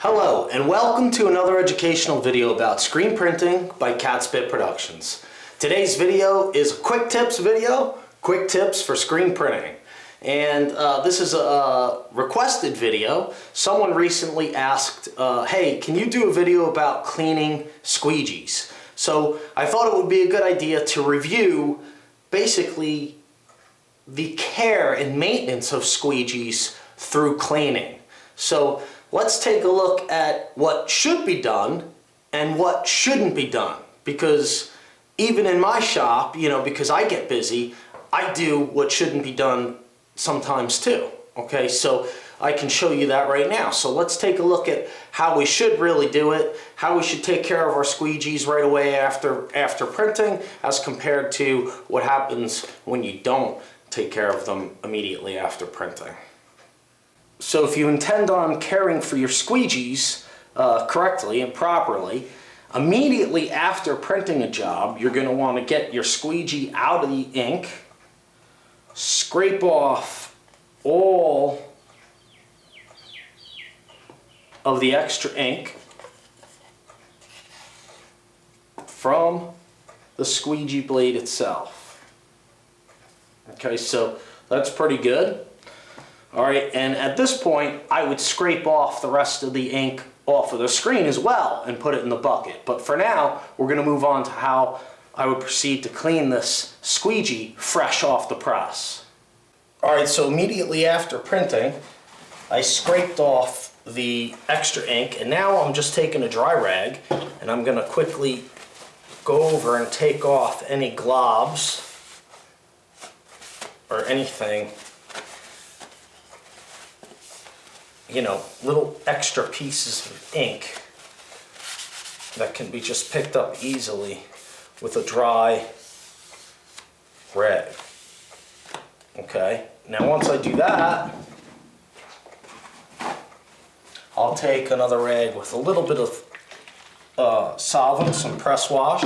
Hello and welcome to another educational video about screen printing by Catspit Productions. Today's video is a quick tips video, quick tips for screen printing. And this is a requested video. Someone recently asked, hey, can you do a video about cleaning squeegees? So I thought it would be a good idea to review basically the care and maintenance of squeegees through cleaning. So let's take a look at what should be done and what shouldn't be done. Because even in my shop, because I get busy, I do what shouldn't be done sometimes too. Okay, so I can show you that right now. So let's take a look at how we should really do it, how we should take care of our squeegees right away after printing, as compared to what happens when you don't take care of them immediately after printing. So if you intend on caring for your squeegees correctly and properly, immediately after printing a job, you're going to want to get your squeegee out of the ink, scrape off all of the extra ink from the squeegee blade itself. Okay, so that's pretty good. All right, and at this point, I would scrape off the rest of the ink off of the screen as well and put it in the bucket. But for now, we're going to move on to how I would proceed to clean this squeegee fresh off the press. All right, so immediately after printing, I scraped off the extra ink, and now I'm just taking a dry rag, and I'm going to quickly go over and take off any globs or anything, little extra pieces of ink that can be just picked up easily with a dry rag. Okay, now once I do that, I'll take another rag with a little bit of solvent, some press wash,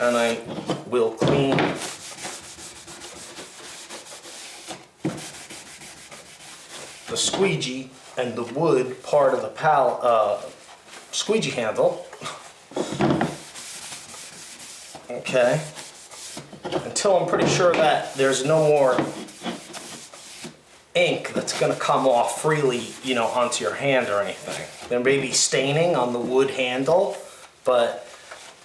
and I will clean the squeegee and the wood part of the squeegee handle. Okay, until I'm pretty sure that there's no more ink that's going to come off freely, onto your hand or anything. There may be staining on the wood handle, but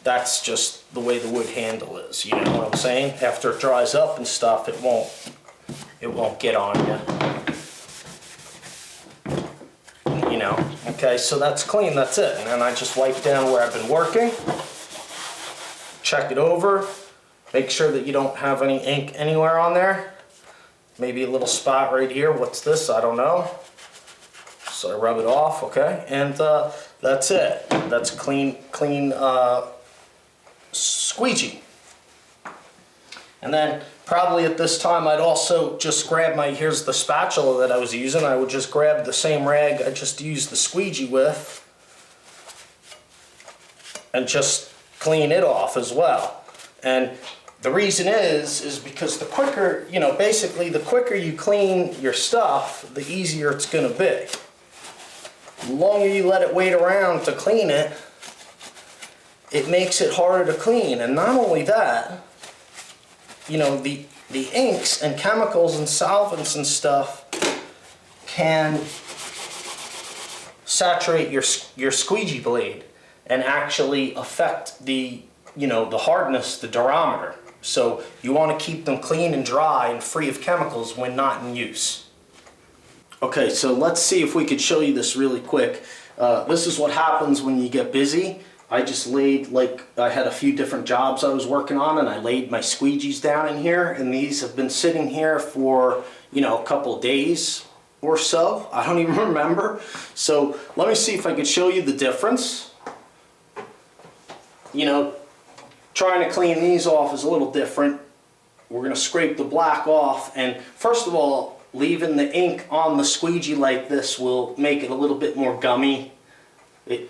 that's just the way the wood handle is. You know what I'm saying? After it dries up and stuff, it won't get on you. Okay, so that's clean, that's it. And then I just wipe down where I've been working, check it over, make sure that you don't have any ink anywhere on there. Maybe a little spot right here. What's this? I don't know. So I rub it off, okay? And that's it. That's a clean squeegee. And then probably at this time I'd also just grab here's the spatula that I was using. I would just grab the same rag I just used the squeegee with and just clean it off as well. And the reason is because the quicker, basically the quicker you clean your stuff, the easier it's going to be. The longer you let it wait around to clean it, it makes it harder to clean. And not only that, the inks and chemicals and solvents and stuff can saturate your squeegee blade and actually affect the hardness, the durometer. So you want to keep them clean and dry and free of chemicals when not in use. Okay, so let's see if we could show you this really quick. This is what happens when you get busy. I just laid, I had a few different jobs I was working on, and I laid my squeegees down in here, and these have been sitting here for, a couple days or so. I don't even remember. So let me see if I could show you the difference. Trying to clean these off is a little different. We're going to scrape the black off, and first of all, leaving the ink on the squeegee like this will make it a little bit more gummy. It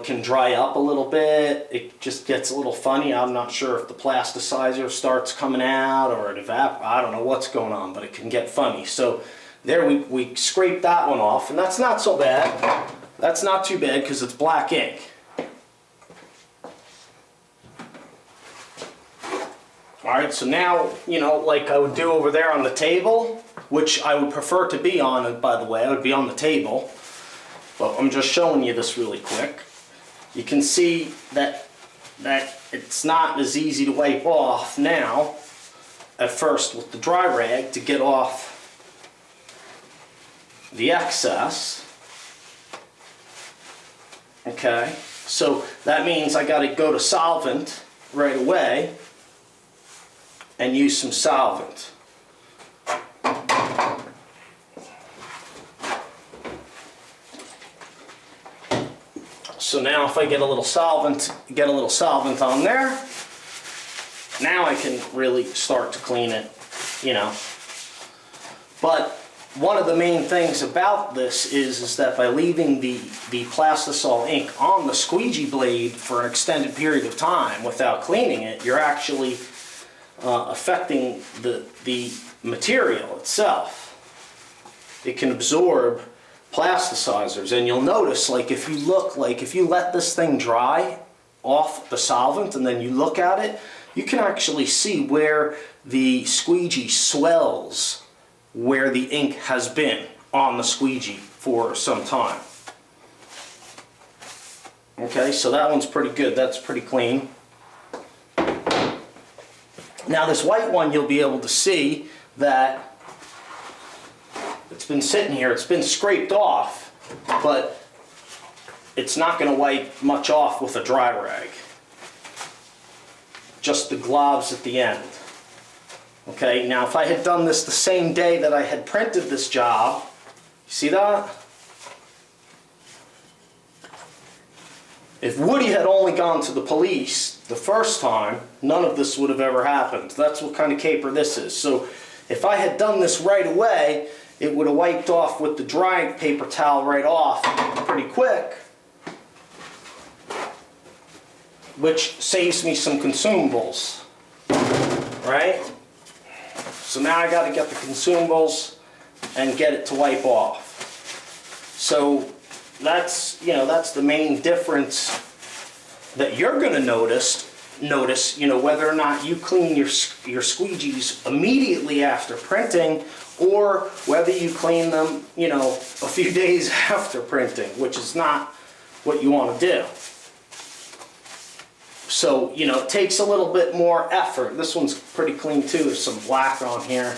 can dry up a little bit. It just gets a little funny. I'm not sure if the plasticizer starts coming out or it evaporates. I don't know what's going on, but it can get funny. So There we scraped that one off, and that's not so bad. That's not too bad because it's black ink. Alright, so now, you know, like I would do over there on the table, which I would prefer to be on, by the way, I would be on the table. But I'm just showing you this really quick. You can see that it's not as easy to wipe off now at first with the dry rag to get off the excess. Okay, so that means I got to go to solvent right away and use some solvent. So now if I get a little solvent on there, now I can really start to clean it, you know. But one of the main things about this is that by leaving the plastisol ink on the squeegee blade for an extended period of time without cleaning it, you're actually affecting the material itself. It can absorb plasticizers, and you'll notice, like if you let this thing dry off the solvent and then you look at it, you can actually see where the squeegee swells, where the ink has been on the squeegee for some time. Okay, so that one's pretty good. That's pretty clean. Now this white one, you'll be able to see that it's been sitting here, it's been scraped off, but it's not going to wipe much off with a dry rag. Just the globs at the end. Okay, now if I had done this the same day that I had printed this job, you see that? If Woody had only gone to the police the first time, none of this would have ever happened. That's what kind of caper this is. So if I had done this right away, it would have wiped off with the dry paper towel right off pretty quick, which saves me some consumables, right? So now I got to get the consumables and get it to wipe off. So that's, you know, that's the main difference that you're going to notice, you know, whether or not you clean your squeegees immediately after printing, or whether you clean them, you know, a few days after printing, which is not what you want to do. So, you know, it takes a little bit more effort. This one's pretty clean too. There's some black on here.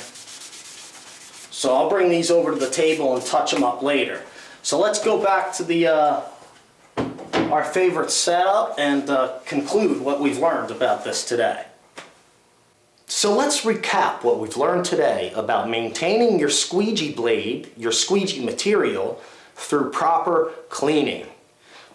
So I'll bring these over to the table and touch them up later. So let's go back to our favorite setup and conclude what we've learned about this today. So let's recap what we've learned today about maintaining your squeegee blade, your squeegee material, through proper cleaning.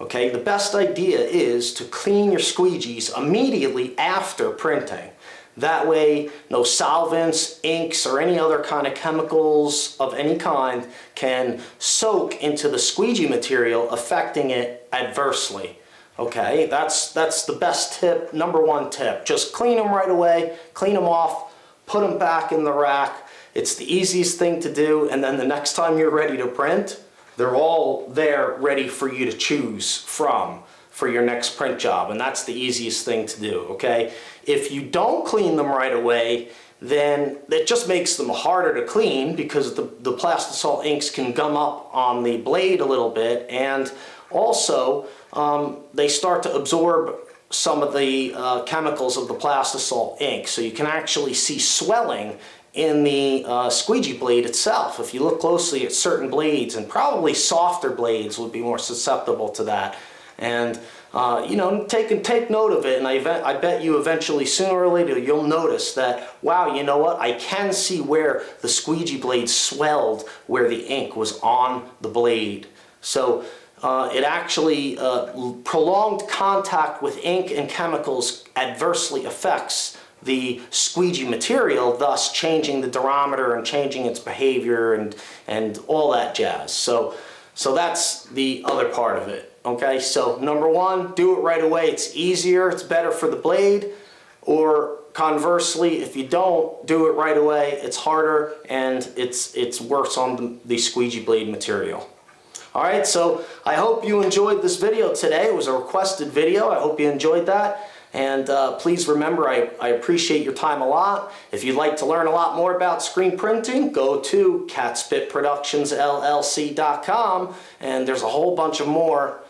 Okay, the best idea is to clean your squeegees immediately after printing. That way, no solvents, inks, or any other kind of chemicals of any kind can soak into the squeegee material, affecting it adversely. Okay, that's the best tip, number one tip. Just clean them right away, clean them off, put them back in the rack. It's the easiest thing to do, and then the next time you're ready to print, they're all there ready for you to choose from for your next print job, and that's the easiest thing to do, okay? If you don't clean them right away, then it just makes them harder to clean because the plastisol inks can gum up on the blade a little bit, and also they start to absorb some of the chemicals of the plastisol ink, so you can actually see swelling in the squeegee blade itself. If you look closely at certain blades, and probably softer blades would be more susceptible to that. And you know, take note of it, and I bet you eventually, sooner or later, you'll notice that, wow, you know what, I can see where the squeegee blade swelled, where the ink was on the blade. So it actually, prolonged contact with ink and chemicals adversely affects the squeegee material, thus changing the durometer and changing its behavior and all that jazz. So that's the other part of it. Okay, so number one, do it right away. It's easier, it's better for the blade, or conversely, if you don't do it right away, it's harder and it's worse on the squeegee blade material. Alright, so I hope you enjoyed this video today. It was a requested video. I hope you enjoyed that. And please remember, I appreciate your time a lot. If you'd like to learn a lot more about screen printing, go to catspitproductionsllc.com, and there's a whole bunch of more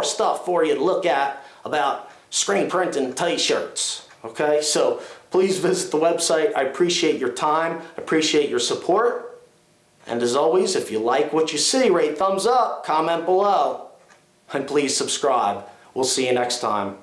stuff for you to look at about screen printing t-shirts. Okay, so please visit the website. I appreciate your time, appreciate your support. And as always, if you like what you see, rate thumbs up, comment below, and please subscribe. We'll see you next time.